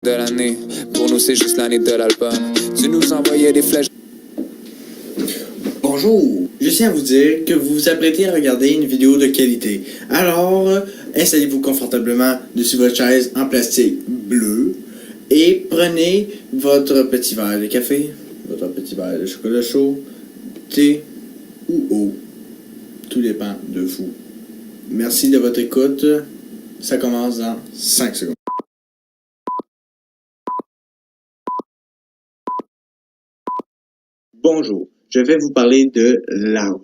de l'année. Pour nous, c'est juste l'année de l'album. Tu nous envoyais des flèches. Bonjour, je tiens à vous dire que vous vous apprêtez à regarder une vidéo de qualité. Alors, installez-vous confortablement dessus votre chaise en plastique bleu et prenez votre petit verre de café, votre petit verre de chocolat chaud, thé ou eau. Tout dépend de vous. Merci de votre écoute. Ça commence dans 5 secondes. Bonjour, je vais vous parler de Loud.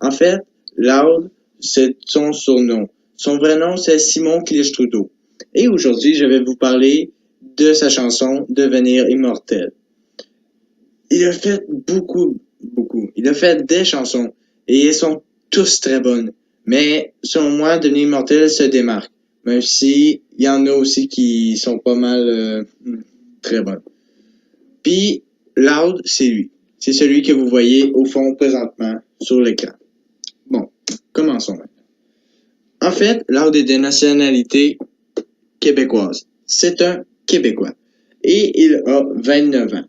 En fait, Loud, c'est son surnom. Son vrai nom, c'est Simon Clich-Trudeau. Et aujourd'hui, je vais vous parler de sa chanson « Devenir immortel ». Il a fait beaucoup. Il a fait des chansons et elles sont tous très bonnes. Mais selon moi, Devenir immortel se démarque. Même si il y en a aussi qui sont pas mal très bonnes. Puis, Loud, c'est lui. C'est celui que vous voyez au fond présentement sur l'écran. Bon, commençons maintenant. En fait, Loud est de nationalité québécoise. C'est un Québécois. Et il a 29 ans.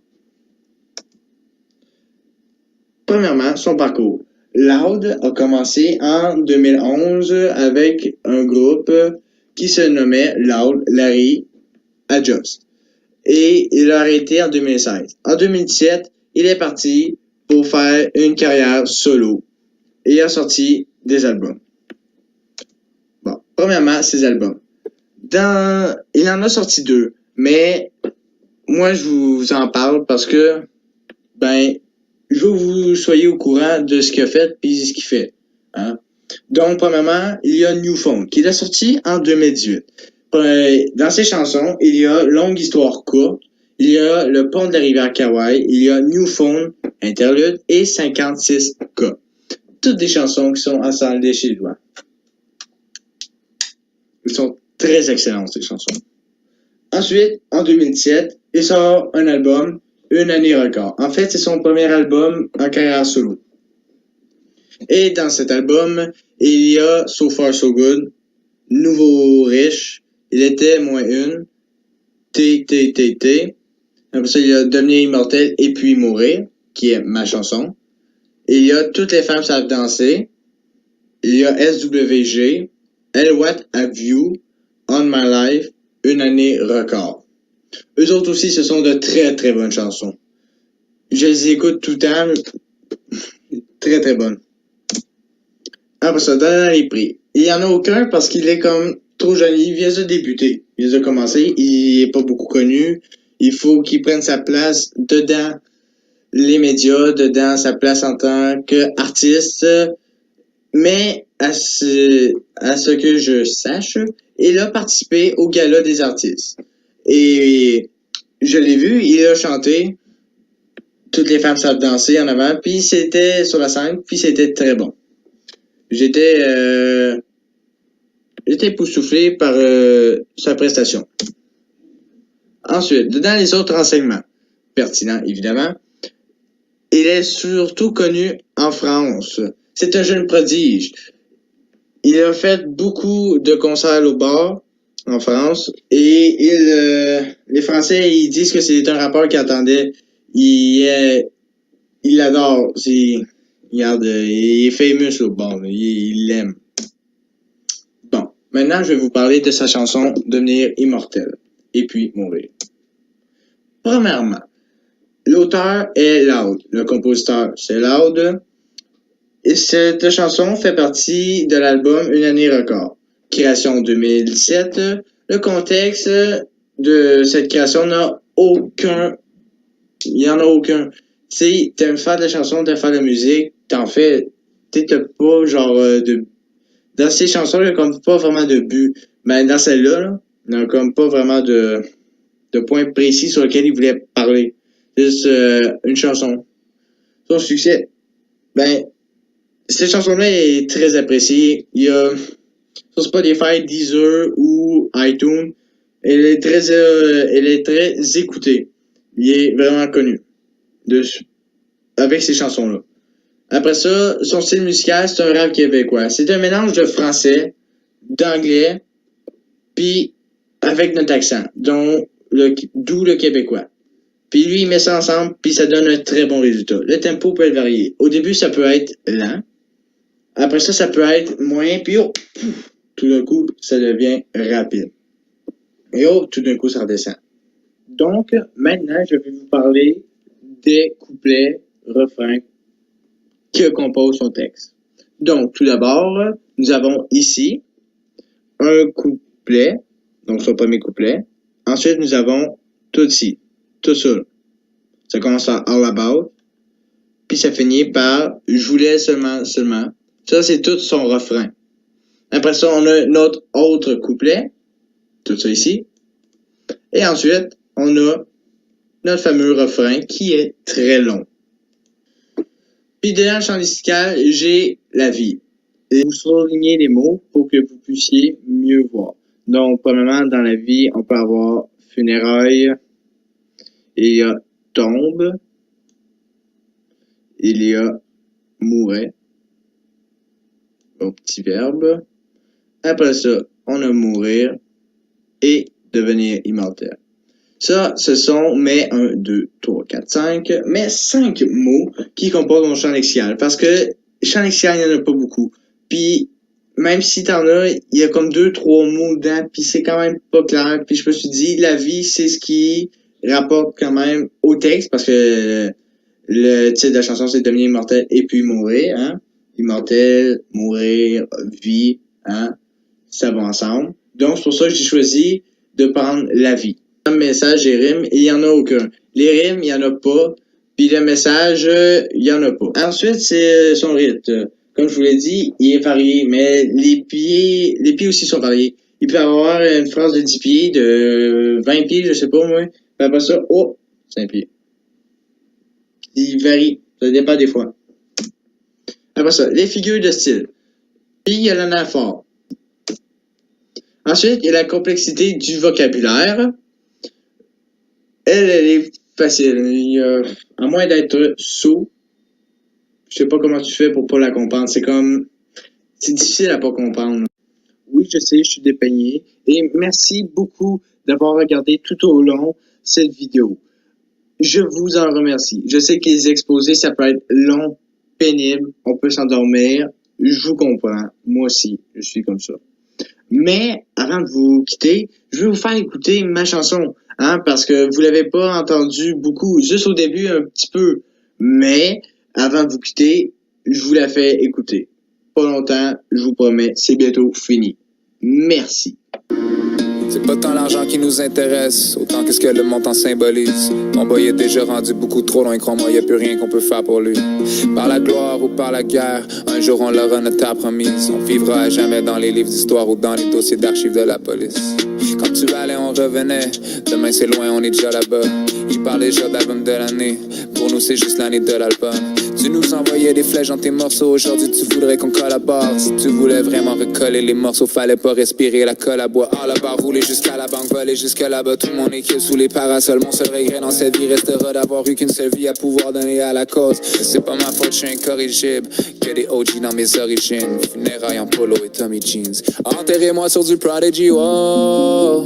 Premièrement, son parcours. Loud a commencé en 2011 avec un groupe qui se nommait Loud Larry Adjust. Et il a arrêté en 2016. En 2017, il est parti pour faire une carrière solo et a sorti des albums. Bon, premièrement, ses albums. Il en a sorti 2, mais moi je vous en parle parce que je veux que vous soyez au courant de ce qu'il a fait et ce qu'il fait. Hein? Donc, premièrement, il y a New Phone, qui est sorti en 2018. Dans ses chansons, il y a Longue Histoire Courte, il y a Le Pont de la rivière Kawaii, il y a New Phone, Interlude et 56K. Toutes des chansons qui sont assemblées chez lui. Elles sont très excellentes, ces chansons. Ensuite, en 2017, il sort un album, Une année record. En fait, c'est son premier album en carrière solo. Et dans cet album, il y a So Far So Good, Nouveau Riche, Il était moins une, T. Après ça, il y a Devenir immortel et puis mourir, qui est ma chanson. Il y a Toutes les femmes savent danser. Il y a SWG, Elle What Have You, On My Life, Une année record. Eux autres aussi, ce sont de très très bonnes chansons. Je les écoute tout le temps. Très très bonnes. Après ça, dans les prix. Il y en a aucun parce qu'il est comme trop jeune. Il vient de débuter. Il vient de commencer. Il est pas beaucoup connu. Il faut qu'il prenne sa place dedans les médias, dedans sa place en tant qu'artiste. Mais à ce que je sache, il a participé au gala des artistes. Et je l'ai vu, il a chanté Toutes les femmes savent danser en avant, puis c'était sur la scène, puis c'était très bon. J'étais époustouflé par sa prestation. Ensuite, dans les autres renseignements, pertinents évidemment, il est surtout connu en France. C'est un jeune prodige. Il a fait beaucoup de concerts au bar en France et les Français ils disent que c'est un rappeur qui attendait. Il l'adore. Regarde, il est famous au bar. Il l'aime. Bon, maintenant je vais vous parler de sa chanson Devenir immortel et puis mourir. Premièrement, l'auteur est Loud. Le compositeur, c'est Loud. Et cette chanson fait partie de l'album Une année record. Création 2017. Le contexte de cette création n'a aucun. Il n'y en a aucun. Tu sais, t'aimes faire de la chanson, t'aimes faire de la musique, t'en fais. T'as pas genre de. Dans ces chansons, il n'y a comme pas vraiment de but. Mais dans celle-là, là, il n'y a comme pas vraiment de point précis sur lequel il voulait parler. C'est juste une chanson. Son succès, cette chanson-là est très appréciée. Il y a sur Spotify, Deezer ou iTunes. Elle est très écoutée. Il est vraiment connu avec ces chansons-là. Après ça, son style musical, c'est un rap québécois. C'est un mélange de français, d'anglais, puis avec notre accent. Donc, d'où le québécois. Puis lui, il met ça ensemble, puis ça donne un très bon résultat. Le tempo peut être varié. Au début, ça peut être lent. Après ça peut être moins, puis oh, tout d'un coup, ça devient rapide. Et oh, tout d'un coup, ça redescend. Donc, maintenant, je vais vous parler des couplets, refrains que compose son texte. Donc, tout d'abord, nous avons ici un couplet, donc son premier couplet. Ensuite, nous avons tout ici, tout ça. Ça commence par All About, puis ça finit par Je voulais seulement. Ça, c'est tout son refrain. Après ça, on a notre autre couplet, tout ça ici. Et ensuite, on a notre fameux refrain qui est très long. Puis dans le champ lexical, j'ai la vie. Et vous soulignez les mots pour que vous puissiez mieux voir. Donc, premièrement, dans la vie, on peut avoir funérailles, il y a tombe, il y a mourait, au petit verbe. Après ça, on a mourir et devenir immortel. Ça, ce sont mais 1, 2, 3, 4, 5, mais 5 mots qui composent mon champ lexical. Parce que champ lexical, il n'y en a pas beaucoup. Puis, même si t'en as, il y a comme 2, 3 mots dedans, puis c'est quand même pas clair. Puis je me suis dit, la vie, c'est ce qui rapporte quand même au texte, parce que le titre de la chanson, c'est devenir immortel et puis mourir, hein. Immortel, mourir, vie, hein. Ça va ensemble. Donc, c'est pour ça que j'ai choisi de prendre la vie. Le message et rimes, il n'y en a aucun. Les rimes, il n'y en a pas. Puis le message, il n'y en a pas. Ensuite, c'est son rythme. Comme je vous l'ai dit, il est varié, mais les pieds aussi sont variés. Il peut y avoir une phrase de 10 pieds, de 20 pieds, je sais pas moi. Puis après ça, 5 pieds. Il varie. Ça dépend des fois. Après ça, les figures de style. Puis il y a l'anaphore. Ensuite, il y a la complexité du vocabulaire. Elle est facile. À moins d'être sot, je sais pas comment tu fais pour pas la comprendre. C'est difficile à pas comprendre. Oui, je sais, je suis dépeigné. Et merci beaucoup d'avoir regardé tout au long cette vidéo. Je vous en remercie. Je sais que les exposés, ça peut être long, pénible, on peut s'endormir. Je vous comprends. Moi aussi, je suis comme ça. Mais, avant de vous quitter, je vais vous faire écouter ma chanson, hein, parce que vous l'avez pas entendu beaucoup, juste au début un petit peu. Mais, avant de vous quitter, je vous la fais écouter. Pas longtemps, je vous promets, c'est bientôt fini. Merci. C'est pas tant l'argent qui nous intéresse, autant qu'est-ce que le montant symbolise. Mon boy est déjà rendu beaucoup trop loin, crois-moi, y a plus rien qu'on peut faire pour lui. Par la gloire ou par la guerre, un jour on l'aura notre terre promise. On vivra à jamais dans les livres d'histoire ou dans les dossiers d'archives de la police. Quand tu allais, on revenait, demain c'est loin, on est déjà là-bas. Il parle déjà d'album de l'année, pour nous c'est juste l'année de l'album. Tu nous envoyais des flèches dans tes morceaux, aujourd'hui tu voudrais qu'on collabore. Si tu voulais vraiment recoller les morceaux, fallait pas respirer la colle à bois. Ah là-bas, rouler jusqu'à la banque, voler jusque là-bas. Toute mon équipe sous les parasols, mon seul regret dans cette vie restera d'avoir eu qu'une seule vie à pouvoir donner à la cause. C'est pas ma faute, je suis incorrigible, que des OG dans mes origines. Funérailles en polo et Tommy Jeans. Enterrez-moi sur du Prodigy, wow.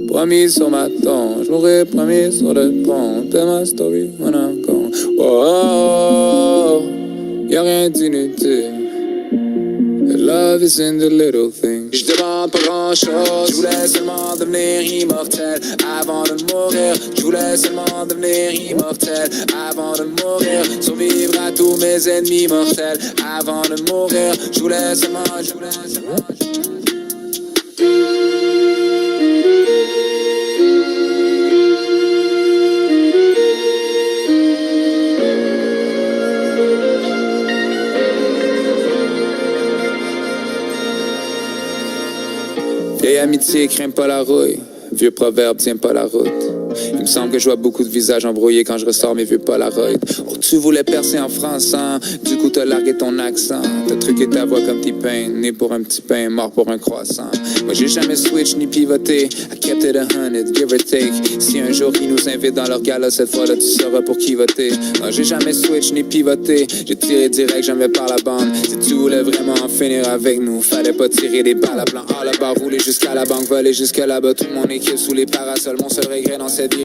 Promis sur ma tombe, je m'aurais promis sur le pont. Tell my story when I'm gone. Oh, y'a rien d'inutile. Love is in the little things. Je demande pas grand chose. Je voulais seulement devenir immortel avant de mourir. Je voulais seulement devenir immortel avant de mourir. Survivre à tous mes ennemis mortels avant de mourir. Je voulais seulement. Vieille amitié craint pas la rouille, vieux proverbe tient pas la route. Il me semble que je vois beaucoup de visages embrouillés quand je ressors mes vieux Polaroid. Oh, tu voulais percer en France, hein? Du coup t'as largué ton accent. T'as truqué ta voix comme T-Pain, né pour un petit pain, mort pour un croissant. Moi j'ai jamais switch ni pivoté. I kept it 100, give or take. Si un jour ils nous invitent dans leur gala, cette fois-là tu sauras pour qui voter. Non, j'ai jamais switch ni pivoté. J'ai tiré direct, jamais par la bande. Si tu voulais vraiment en finir avec nous, fallait pas tirer des balles à blanc. Ah, là-bas, rouler jusqu'à la banque, voler jusque là-bas. Toute mon équipe sous les parasols. Mon seul regret dans cette vie.